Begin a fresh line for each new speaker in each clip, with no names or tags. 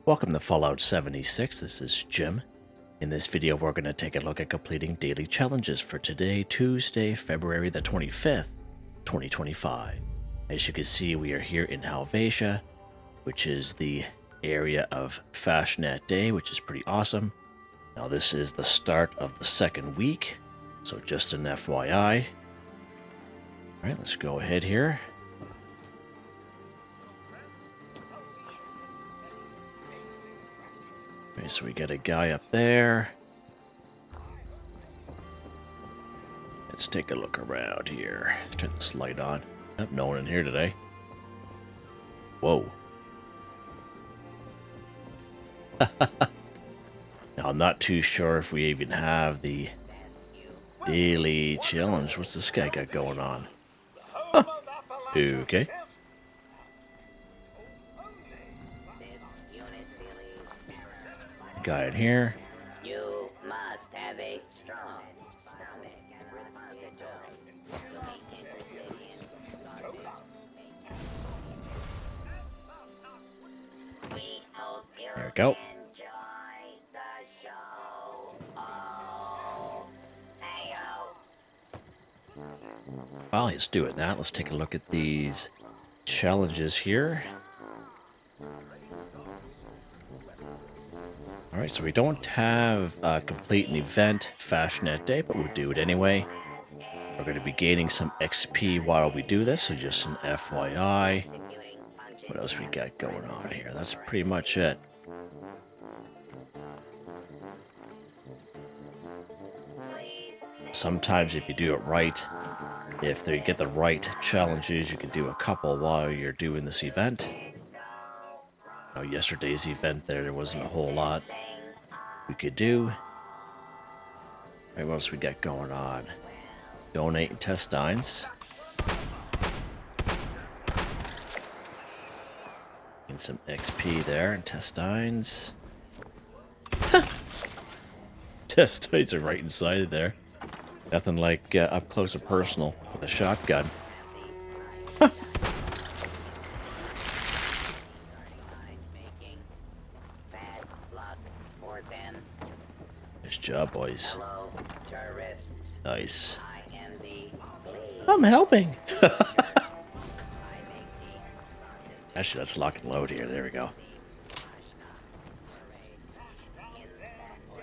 Welcome to Fallout 76, this is Jim. In this video we're going to take a look at completing daily challenges for today, Tuesday, February the 25th, 2025. As you can see, we are here in Helvetia, which is the area of Fasnacht Day, which is pretty awesome. Now this is the start of the second week, so just an FYI. Alright, let's go ahead here. Okay, so we got a guy up there. Let's take a look around here. Let's turn this light on. Oh, no one in here today. Whoa. Now, I'm not too sure if we even have the daily challenge. What's this guy got going on? Huh. Okay. Guy in here.
You must have a strong stomach and repository to be interested in sausage making. We hope you
There we go.
enjoy the show. Oh, hey-o.
Well, let's do it now. Let's take a look at these challenges here. Alright, so we don't have complete an event, Fasnacht Day, but we'll do it anyway. We're going to be gaining some XP while we do this, so just an FYI. What else we got going on here? That's pretty much it. Sometimes if you do it right, if you get the right challenges, you can do a couple while you're doing this event. Now, yesterday's event there wasn't a whole lot we could do. Right, what else we got going on? Donate intestines. Get some XP there. Intestines. Intestines are right inside there. Nothing like up close and personal with a shotgun. Nice job, boys.
Hello, tourists.
Nice.
I am the
I'm helping.
I make the sausage.
Actually, let's lock and load here. There we go.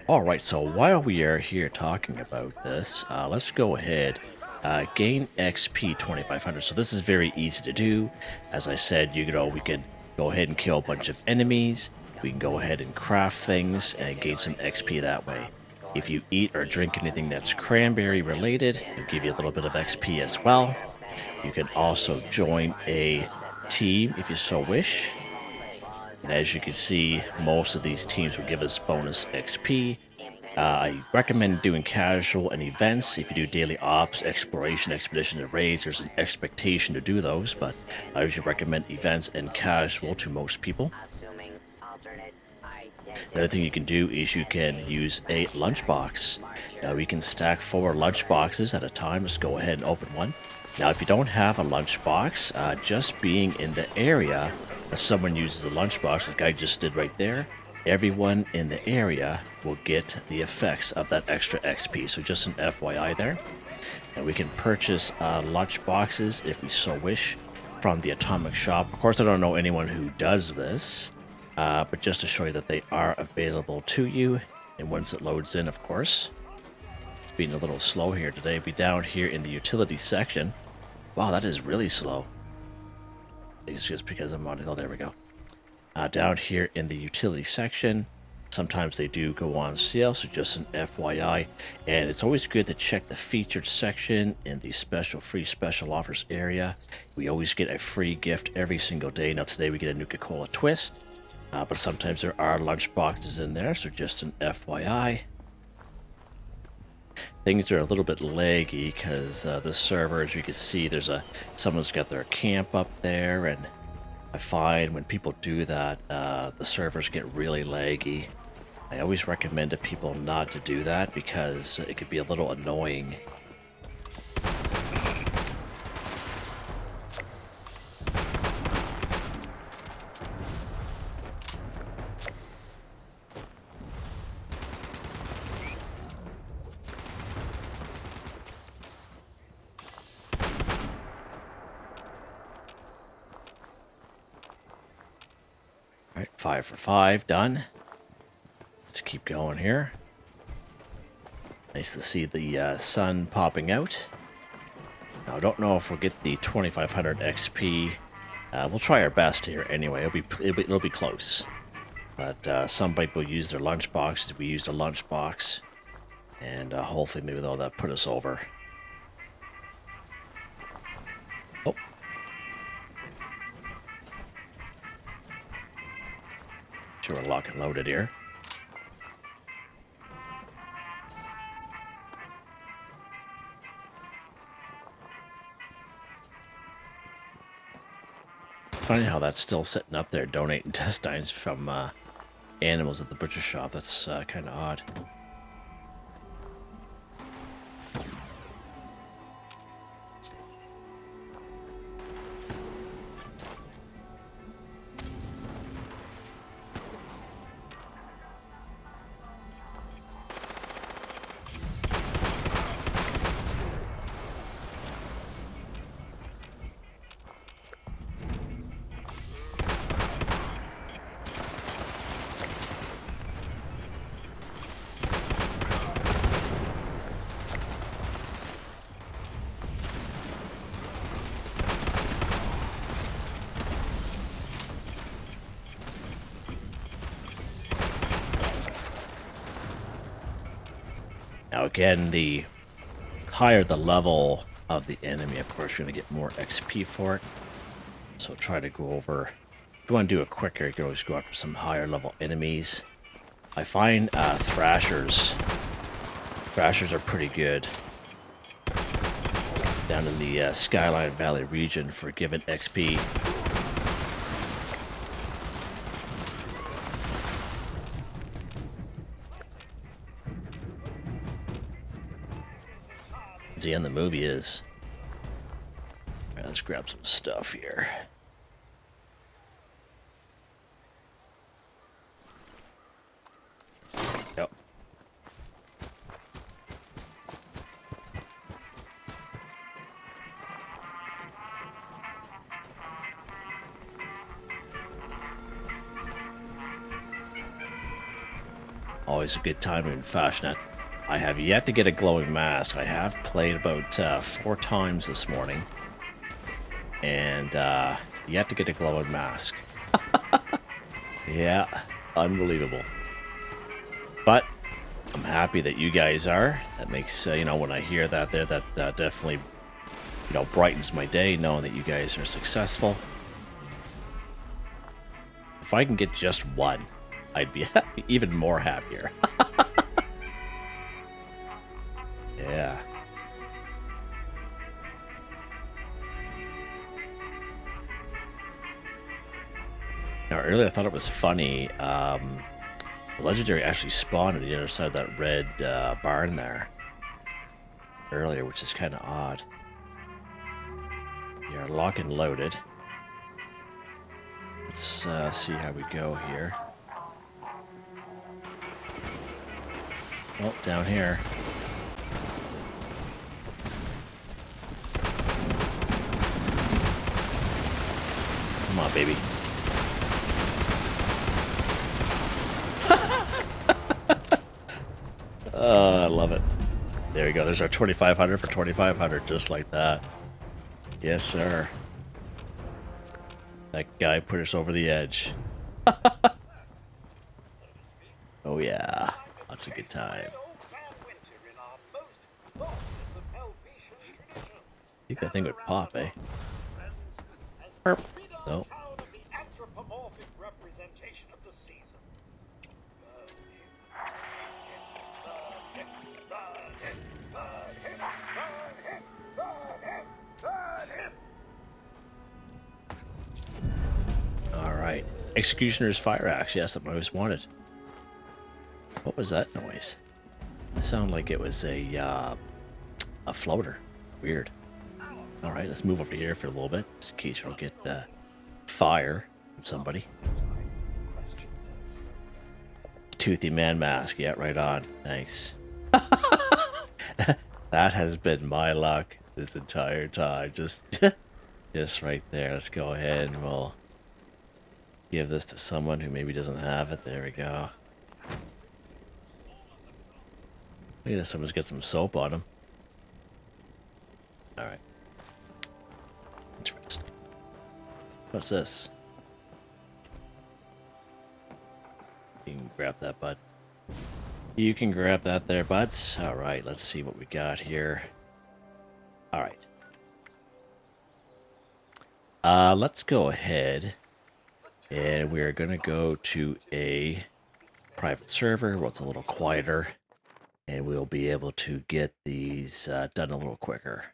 Alright, so while we are here talking about this, let's go ahead. Gain XP 2500. So this is very easy to do. As I said, we can go ahead and kill a bunch of enemies. We can go ahead and craft things and gain some XP that way. If you eat or drink anything that's cranberry related, it'll give you a little bit of XP as well. You can also join a team if you so wish. And as you can see, most of these teams will give us bonus XP. I recommend doing casual and events. If you do daily ops, exploration, expedition, and raids, there's an expectation to do those, but I usually recommend events and casual to most people.
Assuming alternate identity.
Another thing you can do is you can use a lunchbox. Now we can stack 4 lunchboxes at a time. Let's go ahead and open one. Now if you don't have a lunchbox, just being in the area, if someone uses a lunchbox, like I just did right there, everyone in the area will get the effects of that extra XP. So just an FYI there. And we can purchase lunchboxes if we so wish from the Atomic Shop. Of course, I don't know anyone who does this, but just to show you that they are available to you. And once it loads in, of course. Being a little slow here today. Be down here in the utility section. Wow, that is really slow. I think it's just because I'm on it. Oh, there we go. Down here in the utility section, sometimes they do go on sale, so just an FYI. And it's always good to check the featured section in the free special offers area. We always get a free gift every single day. Now today we get a Nuka-Cola Twist, but sometimes there are lunch boxes in there, so just an FYI. Things are a little bit laggy because the server, as you can see, someone's got their camp up there, and I find when people do that, the servers get really laggy. I always recommend to people not to do that because it could be a little annoying. Alright, 5 for 5, done. Let's keep going here. Nice to see the sun popping out. Now, I don't know if we'll get the 2500 XP. We'll try our best here anyway. It'll be close. But some people use their lunchboxes. We used a lunchbox. And hopefully maybe that'll put us over. Oh. Sure, we're lock and loaded here. Funny how that's still sitting up there, donating intestines from animals at the butcher shop. That's kind of odd. Now again, the higher the level of the enemy, of course, you're going to get more XP for it. So try to go over... If you want to do it quicker, you can always go after some higher level enemies. I find thrashers are pretty good down in the Skyline Valley region for giving XP. And the movie is. All right, let's grab some stuff here. Yep. Always a good time in Fasnacht. I have yet to get a glowing mask. I have played about 4 times this morning. And yet to get a glowing mask. Yeah, unbelievable. But I'm happy that you guys are. That makes, you know, when I hear that there, that definitely, you know, brightens my day knowing that you guys are successful. If I can get just one, I'd be even more happier. Yeah. Now, earlier I thought it was funny. The legendary actually spawned on the other side of that red barn there earlier, which is kind of odd. You're lock and loaded. Let's see how we go here. Oh, down here. Come on, baby. Oh, I love it. There we go. There's our 2,500 for 2,500, just like that. Yes, sir. That guy put us over the edge. Oh, yeah. That's a good time. I think that thing would pop, eh? Perp. No. Alright. Executioner's fire axe. Yes, that's what I always wanted. What was that noise? It sounded like it was a floater. Weird. Alright, let's move over here for a little bit, just in case we don't get fire from somebody. Toothy man mask. Yeah, right on. Nice. That has been my luck this entire time. Just right there. Let's go ahead and we'll give this to someone who maybe doesn't have it. There we go. Maybe someone's get some soap on them. Alright. Interesting. What's this? You can grab that, bud. You can grab that there, buds. Alright, let's see what we got here. Alright. Let's go ahead and we're gonna go to a private server where it's a little quieter and we'll be able to get these done a little quicker.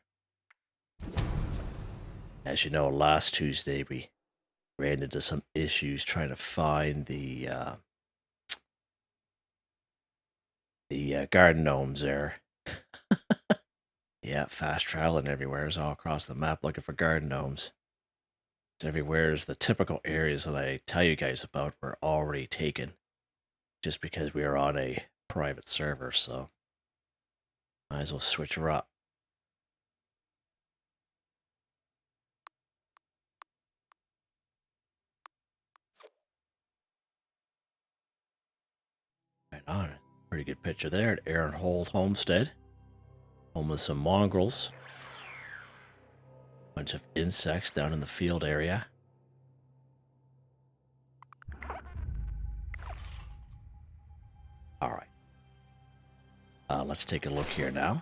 As you know, last Tuesday we ran into some issues trying to find the garden gnomes there. Yeah, fast traveling everywhere is all across the map looking for garden gnomes. Everywhere is the typical areas that I tell you guys about were already taken just because we are on a private server, so might as well switch her up. Right on. Pretty good picture there at Aaron Holt Homestead. Home with some mongrels. Bunch of insects down in the field area. Alright. Let's take a look here now.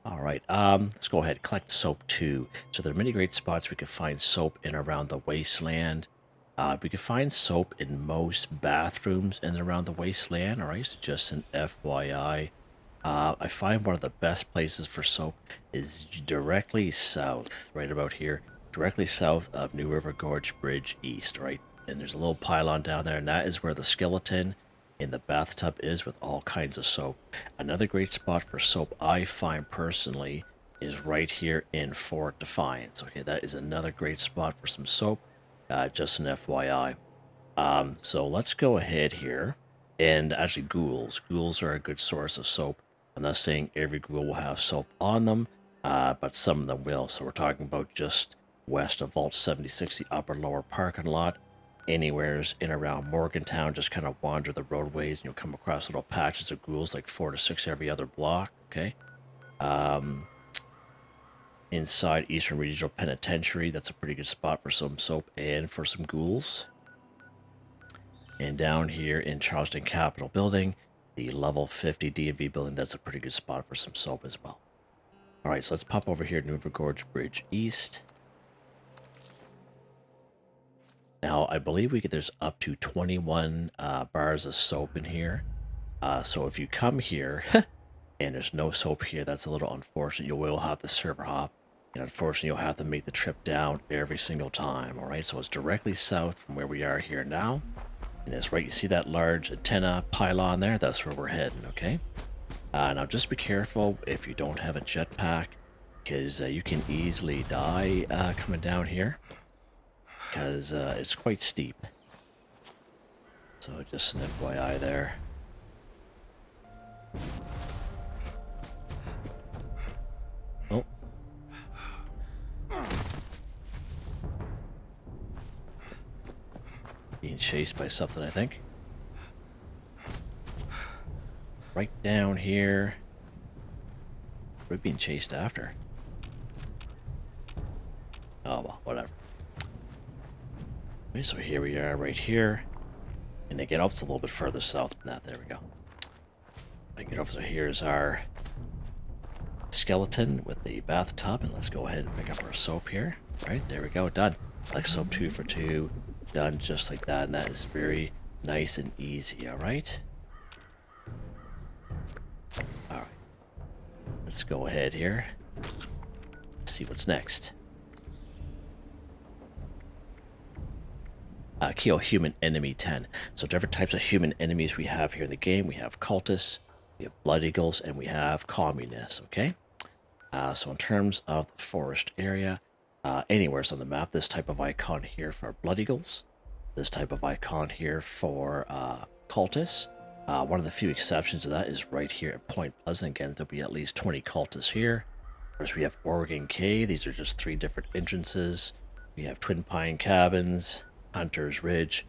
Alright, let's go ahead. Collect soap too. So there are many great spots we can find soap in around the wasteland. We can find soap in most bathrooms in and around the wasteland. Alright, so just an FYI. I find one of the best places for soap is directly south, right about here, directly south of New River Gorge Bridge East, right? And there's a little pylon down there, and that is where the skeleton in the bathtub is with all kinds of soap. Another great spot for soap I find personally is right here in Fort Defiance. Okay, that is another great spot for some soap, just an FYI. So let's go ahead here. And actually ghouls. Ghouls are a good source of soap. I'm not saying every ghoul will have soap on them, but some of them will. So we're talking about just west of Vault 76, the upper lower parking lot. Anywheres in around Morgantown, just kind of wander the roadways and you'll come across little patches of ghouls, like 4 to 6 every other block, okay? Inside Eastern Regional Penitentiary, that's a pretty good spot for some soap and for some ghouls. And down here in Charleston Capitol Building, the level 50 D&V building, that's a pretty good spot for some soap as well. Alright, so let's pop over here to New River Gorge Bridge East. Now, I believe there's up to 21 bars of soap in here. So if you come here and there's no soap here, that's a little unfortunate. You will have the server hop. And unfortunately, you'll have to make the trip down every single time. Alright, so it's directly south from where we are here now. And it's right, you see that large antenna pylon there? That's where we're heading, okay? Now just be careful if you don't have a jetpack, because you can easily die coming down here, because it's quite steep. So just an FYI there. Oh. Being chased by something, I think. Right down here. We're being chased after. Oh, well, whatever. Okay, so here we are right here. And again, it's a little bit further south than that. There we go. I can get over. So here's our skeleton with the bathtub. And let's go ahead and pick up our soap here. All right, there we go. Done. Like soap 2 for 2. Done just like that. And that is very nice and easy. All right. All right. Let's go ahead here. See what's next. Kill human enemy 10. So different types of human enemies we have here in the game. We have cultists, we have blood eagles, and we have communists, okay? So in terms of the forest area, anywhere on the map, this type of icon here for blood eagles, this type of icon here for cultists. One of the few exceptions to that is right here at Point Pleasant. Again, there'll be at least 20 cultists here. Of course, we have Oregon Cave. These are just 3 different entrances. We have Twin Pine Cabins, Hunter's Ridge.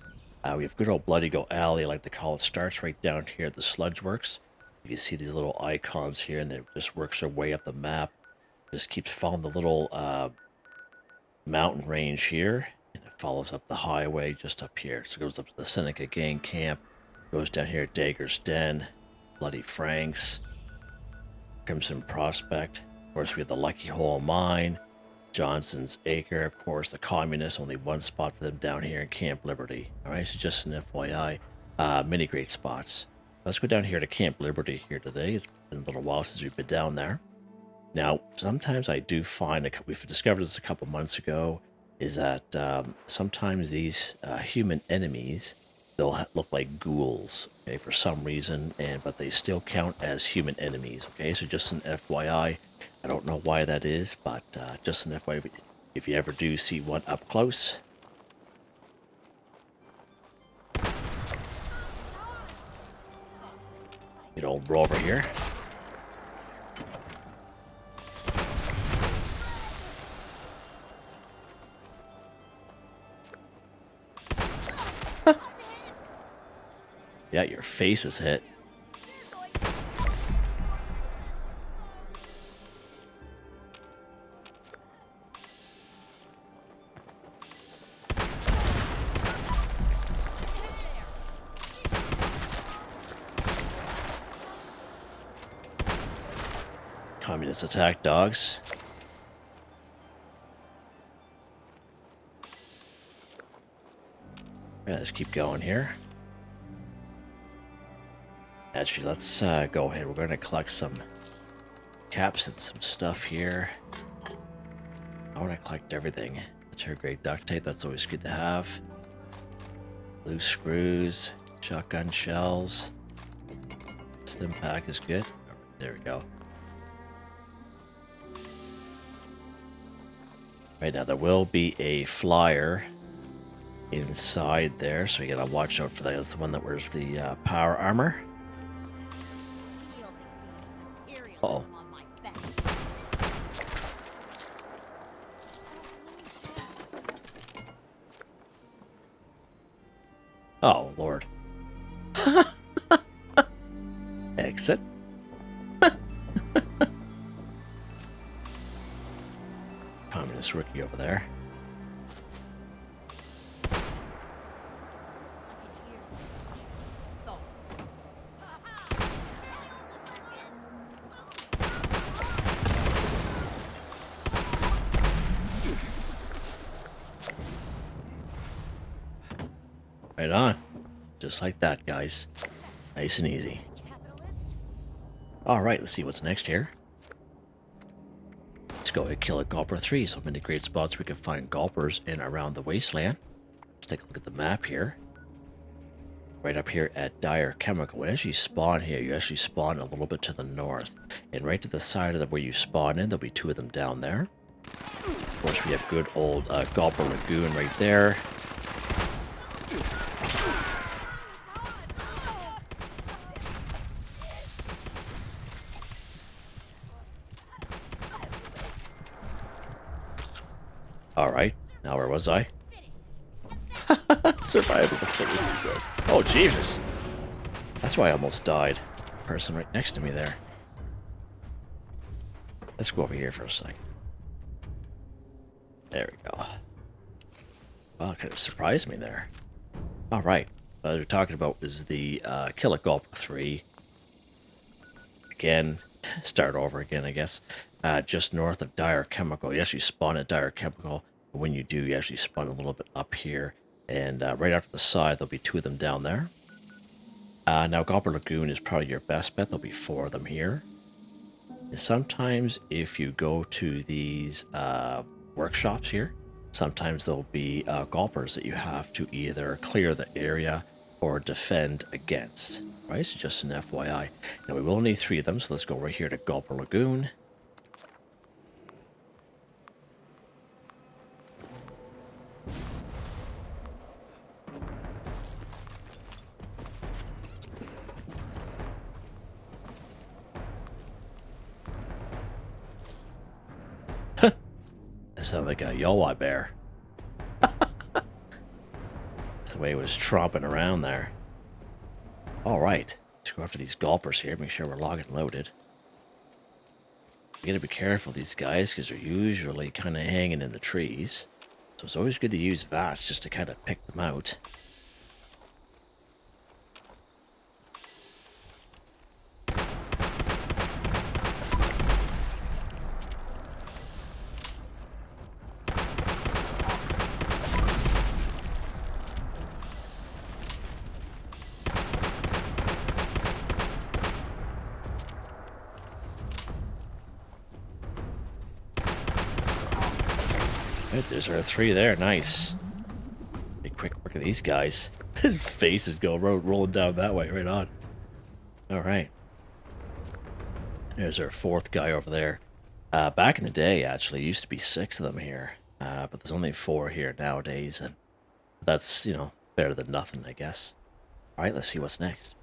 We have good old Bloody Go Alley, I like to call it. Starts right down here at the Sludge Works. You see these little icons here, and it just works their way up the map. Just keeps following the little mountain range here, and it follows up the highway just up here. So it goes up to the Seneca Gang Camp, goes down here at Dagger's Den, Bloody Franks, Crimson Prospect. Of course, we have the Lucky Hole Mine, Johnson's Acre, of course, the Communists, only one spot for them down here in Camp Liberty. Alright, so just an FYI, many great spots. Let's go down here to Camp Liberty here today. It's been a little while since we've been down there. Now, sometimes I do find, we've discovered this a couple months ago, is that sometimes these human enemies, they'll look like ghouls, okay, for some reason, but they still count as human enemies, okay? So just an FYI. I don't know why that is, but just an FYI, if you ever do see one up close. Get old bro over here. Yeah, your face is hit. Communist attack dogs. Yeah, let's keep going here. Actually, let's go ahead. We're going to collect some caps and some stuff here. I want to collect everything. Material-grade duct tape, that's always good to have. Loose screws, shotgun shells. Stim pack is good. There we go. Right now, there will be a flyer inside there, so you gotta watch out for that. That's the one that wears the power armor. Uh-oh. Oh, Lord. Exit. Communist rookie over there. Right on. Just like that, guys. Nice and easy. Alright, let's see what's next here. Let's go ahead and kill a Gulper 3. So many great spots we can find Gulpers in around the wasteland. Let's take a look at the map here. Right up here at Dire Chemical. As you spawn here, you actually spawn a little bit to the north. And right to the side of where you spawn in, there'll be two of them down there. Of course, we have good old Gulper Lagoon right there. Alright, now where was I? Survival of the fittest, he says. Oh, Jesus! That's why I almost died. Person right next to me there. Let's go over here for a second. There we go. Well, it kind of surprised me there. Alright, what we're talking about is the Kill a Gulper 3. Again, start over again, I guess. Just north of Dire Chemical. You actually spawn at Dire Chemical. When you do, you actually spawn a little bit up here. And right after the side, there'll be two of them down there. Now, Gulper Lagoon is probably your best bet. There'll be four of them here. And sometimes, if you go to these workshops here, sometimes there'll be Gulpers that you have to either clear the area or defend against. Right, so just an FYI. Now, we will need three of them, so let's go right here to Gulper Lagoon. That sounds like a Yowa bear. away was tromping around there. Alright, let's go after these gulpers here, make sure we're logged and loaded. You gotta be careful these guys, because they're usually kind of hanging in the trees. So it's always good to use VATS just to kind of pick them out. Right, there's our 3 there, nice. Big quick work of these guys. His face is going rolling down that way, right on. Alright. There's our 4th guy over there. Back in the day, actually, used to be 6 of them here. But there's only 4 here nowadays, and that's, you know, better than nothing, I guess. Alright, let's see what's next.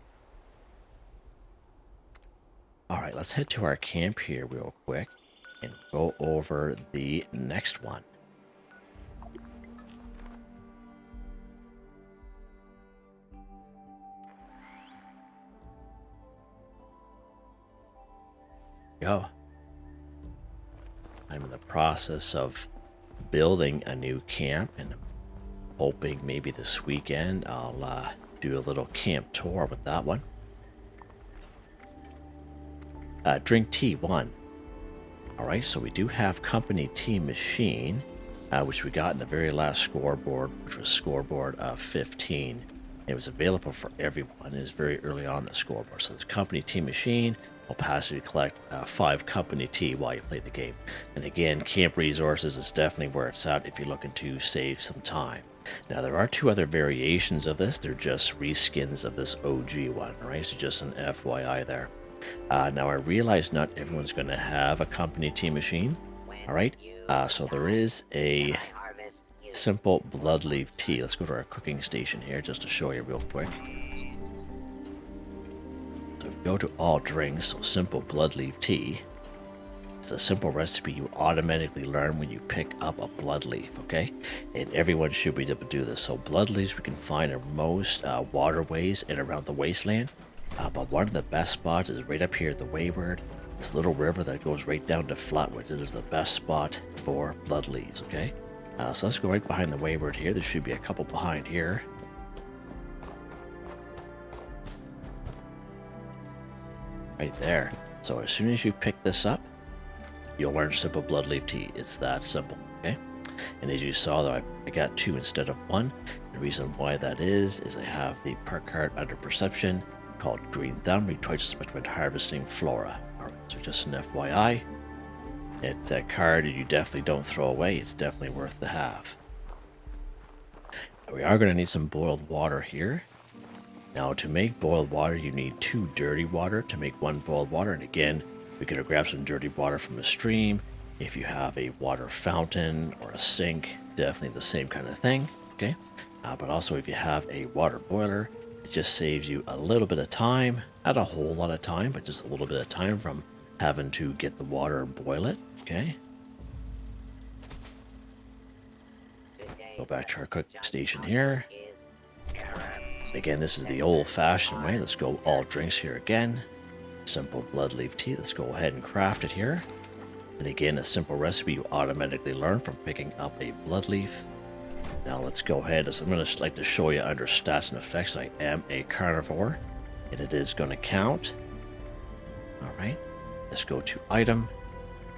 Alright, let's head to our camp here real quick and go over the next one. Go. I'm in the process of building a new camp, and I'm hoping maybe this weekend I'll do a little camp tour with that one. Drink tea 1. Alright, so we do have company tea machine, which we got in the very last scoreboard, which was scoreboard 15. It was available for everyone. It was very early on the scoreboard. So this company tea machine will passively collect 5 company tea while you play the game. And again, camp resources is definitely where it's at if you're looking to save some time. Now there are 2 other variations of this. They're just reskins of this OG one, right? So just an FYI there. Now I realize not everyone's going to have a company tea machine. Alright, so there is a simple blood leaf tea. Let's go to our cooking station here just to show you real quick. So if you go to all drinks, so simple blood leaf tea. It's a simple recipe you automatically learn when you pick up a blood leaf, okay? And everyone should be able to do this. So blood leaves we can find in most waterways and around the wasteland. But one of the best spots is right up here at the Wayward. This little river that goes right down to Flatwood. It is the best spot for blood leaves, okay? So let's go right behind the Wayward here. There should be a couple behind here. Right there. So as soon as you pick this up, you'll learn simple blood leaf tea. It's that simple, okay? And as you saw, though, I got 2 instead of 1. The reason why that is I have the Perk card under perception called Green Thumb, twice as much when harvesting flora. Alright, so just an FYI. It's a card you definitely don't throw away. It's definitely worth to have. Now, we are going to need some boiled water here. Now, to make boiled water, you need 2 dirty water to make 1 boiled water. And again, we could have grabbed some dirty water from a stream. If you have a water fountain or a sink, definitely the same kind of thing, okay? But also if you have a water boiler, it just saves you a little bit of time. Not a whole lot of time, but just a little bit of time from having to get the water and boil it, okay? Go back to our cooking station here. Again, this is the old-fashioned way. Let's go all drinks here again. Simple blood leaf tea. Let's go ahead and craft it here. And again, a simple recipe you automatically learn from picking up a blood leaf. Now let's go ahead. So I'm going to like to show you under stats and effects. I am a carnivore, and it is going to count. All right. Let's go to item.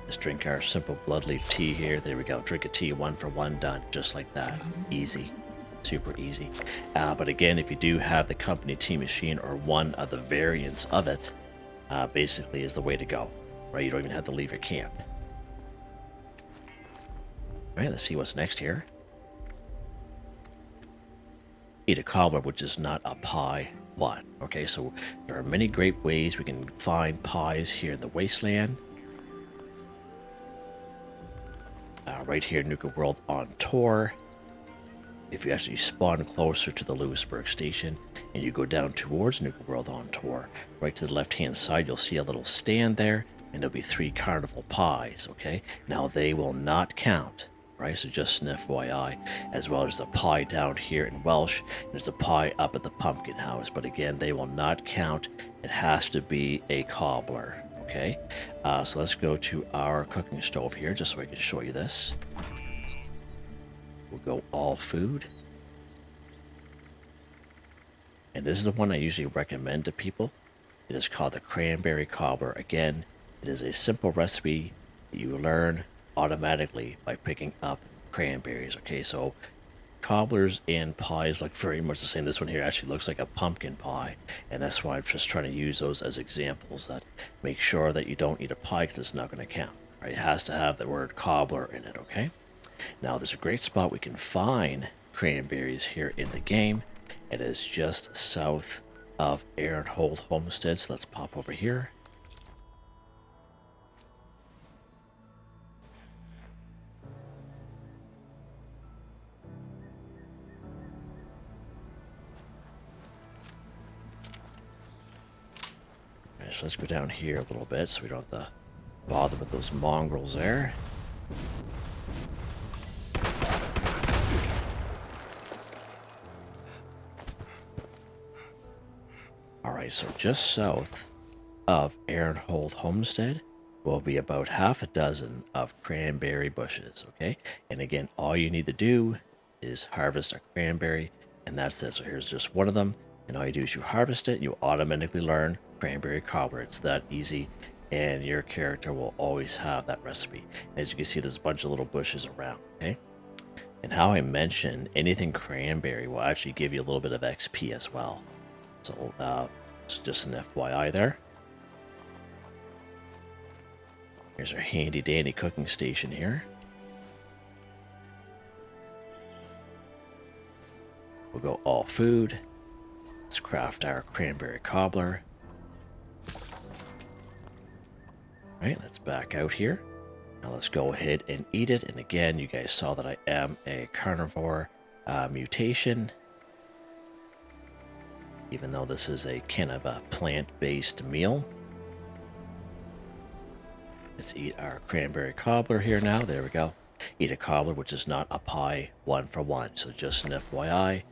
Let's drink our simple blood leaf tea here. There we go. Drink a tea, 1 for 1, done. Just like that. Easy. Super easy. But again, if you do have the company tea machine or one of the variants of it, basically is the way to go. Right? You don't even have to leave your camp. All right, let's see what's next here. Eat a cobbler, which is not a pie one. Okay, so there are many great ways we can find pies here in the wasteland. Right here, Nuka World on tour. If you actually spawn closer to the Lewisburg station and you go down towards Nuka World on tour, right to the left-hand side, you'll see a little stand there, and there'll be 3 carnival pies, okay? Now, they will not count right? So just an FYI, as well as a pie down here in Welsh. There's a pie up at the pumpkin house, but again, they will not count. It has to be a cobbler, okay? So let's go to our cooking stove here, just so I can show you this. We'll go all food. And this is the one I usually recommend to people. It is called the Cranberry Cobbler. Again, it is a simple recipe that you learn automatically by picking up cranberries. Okay, so cobblers and pies look very much the same. This one here actually looks like a pumpkin pie, and that's why I'm just trying to use those as examples that make sure that you don't eat a pie because it's not going to count. Right? It has to have the word cobbler in it, okay? Now, there's a great spot we can find cranberries here in the game. It is just south of Aaronhold Homestead, so let's pop over here. Right, so let's go down here a little bit so we don't have to bother with those mongrels there. Alright, so just south of Aaronhold Homestead will be about half a dozen of cranberry bushes, okay? And again, all you need to do is harvest a cranberry, and that's it. So here's just one of them, and all you do is you harvest it, you automatically learn Cranberry Cobbler. It's that easy, and your character will always have that recipe. As you can see, there's a bunch of little bushes around, okay? And how I mentioned, anything cranberry will actually give you a little bit of XP as well. So, it's just an FYI there. Here's our handy dandy cooking station here. We'll go all food. Let's craft our cranberry cobbler. Alright, let's back out here. Now let's go ahead and eat it. And again, you guys saw that I am a carnivore mutation. Even though this is a kind of a plant-based meal. Let's eat our cranberry cobbler here now. There we go. Eat a cobbler, which is not a pie, 1 for 1. So just an FYI,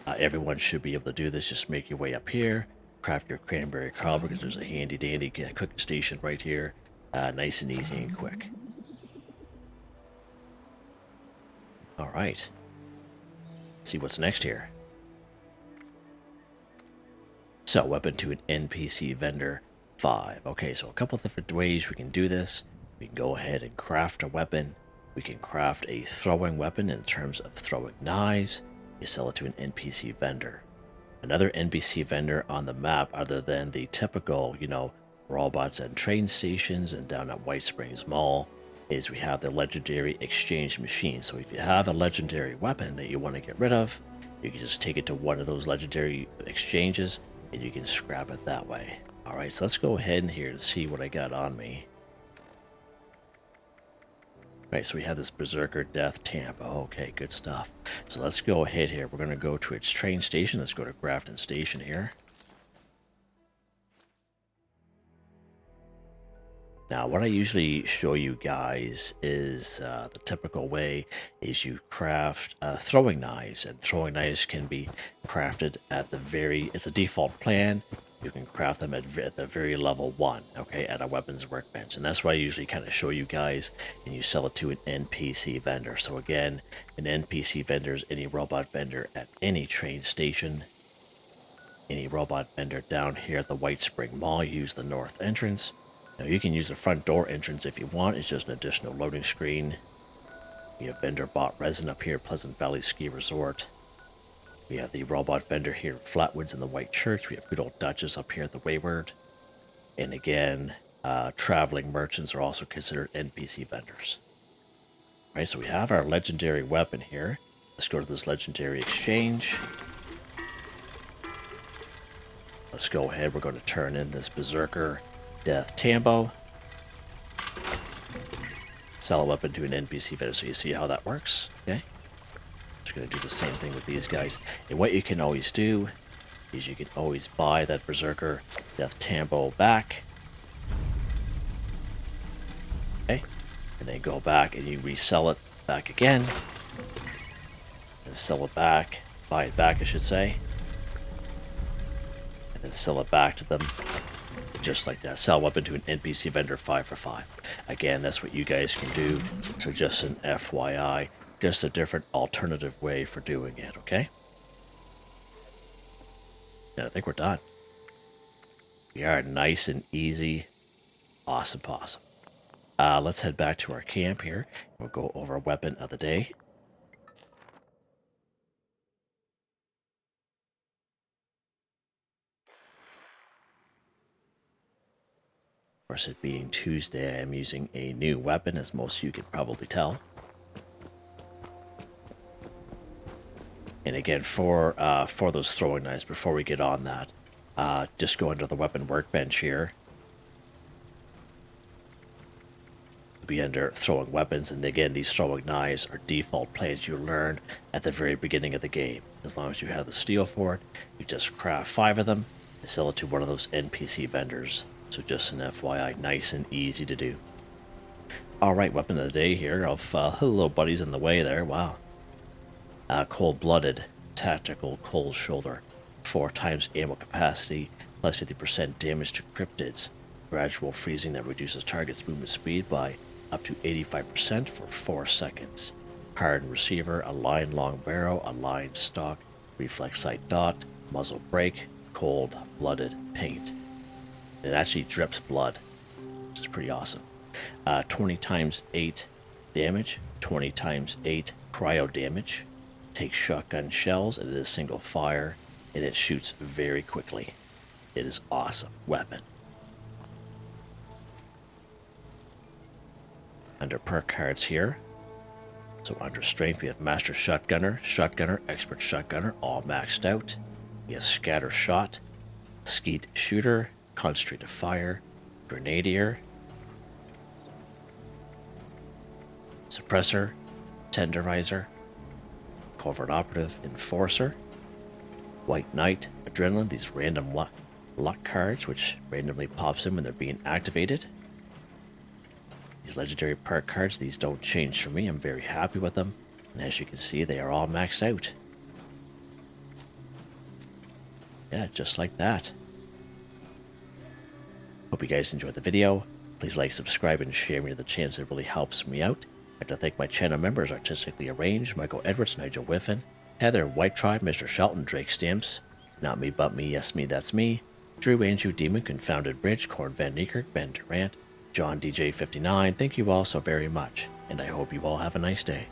everyone should be able to do this. Just make your way up here, craft your cranberry cobbler, because there's a handy dandy cooking station right here. Nice and easy and quick. Alright. Let's see what's next here. So, weapon to an NPC vendor 5. Okay, so a couple different ways we can do this. We can go ahead and craft a weapon. We can craft a throwing weapon in terms of throwing knives. You sell it to an NPC vendor. Another NPC vendor on the map, other than the typical, robots and train stations and down at White Springs Mall, is we have the legendary exchange machine. So if you have a legendary weapon that you want to get rid of, you can just take it to one of those legendary exchanges and you can scrap it that way. Alright, so let's go ahead here to see what I got on me. Alright, so we have this Berserker Death Tampa. Okay, good stuff. So let's go ahead here. We're going to go to its train station. Let's go to Grafton Station here. Now, what I usually show you guys is the typical way is you craft throwing knives, and throwing knives can be crafted at it's a default plan. You can craft them at the very level 1, okay, at a weapons workbench. And that's what I usually kind of show you guys, and you sell it to an NPC vendor. So again, an NPC vendor is any robot vendor at any train station. Any robot vendor down here at the White Spring Mall, use the north entrance. Now you can use the front door entrance if you want. It's just an additional loading screen. We have vendor bought resin up here, Pleasant Valley Ski Resort. We have the robot vendor here at Flatwoods in the White Church. We have good old Duchess up here at the Wayward. And again, traveling merchants are also considered NPC vendors. All right, so we have our legendary weapon here. Let's go to this legendary exchange. Let's go ahead. We're going to turn in this Berserker Death Tambo. Sell a weapon to an NPC vendor, so you see how that works, okay? Just going to do the same thing with these guys. And what you can always do is you can always buy that Berserker Death Tambo back. Okay? And then go back and you resell it back again, and sell it back, buy it back I should say, and then sell it back to them, just like that. Sell weapon to an NPC vendor 5 for 5. Again, that's what you guys can do, so just an FYI, just a different alternative way for doing it, okay? And I think we're done. We are nice and easy. Awesome possum. Let's head back to our camp here. We'll go over weapon of the day. Of course, it being Tuesday, I'm using a new weapon, as most of you could probably tell. And again, for those throwing knives, before we get on that, just go into the weapon workbench here. Be under throwing weapons, and again, these throwing knives are default plans you learn at the very beginning of the game. As long as you have the steel for it, you just craft 5 of them and sell it to one of those NPC vendors. So just an FYI, nice and easy to do. Alright, weapon of the day here of little buddies in the way there. Wow. Cold-blooded tactical cold shoulder, 4 times ammo capacity, plus 50% damage to cryptids. Gradual freezing that reduces target's movement speed by up to 85% for 4 seconds. Hardened receiver, a line long barrel, a line stock, reflex sight dot, muzzle brake, cold-blooded paint. It actually drips blood, which is pretty awesome. 20 times 8 damage, 20 times 8 cryo damage. Takes shotgun shells, and it is single fire, and it shoots very quickly. It is awesome weapon. Under perk cards here, so under strength we have Master Shotgunner, Expert Shotgunner, all maxed out. We have Scatter Shot, Skeet Shooter, Concentrated Fire, Grenadier, Suppressor, Tenderizer, Covert Operative, Enforcer, White Knight, Adrenaline, these random luck cards which randomly pops in when they're being activated. These legendary perk cards, these don't change for me. I'm very happy with them. And as you can see, they are all maxed out. Yeah, just like that. Hope you guys enjoyed the video. Please like, subscribe, and share me to the channel. It really helps me out. I'd like to thank my channel members, Artistically Arranged, Michael Edwards, Nigel Wiffen, Heather, Whitetribe, Mr. Shelton, Drake Stamps, Not Me But Me, Yes Me That's Me, Drew Andrew Demon, Confoundedbridge, Corne van Niekerk, Ben Durant, John DJ 59. Thank you all so very much, and I hope you all have a nice day.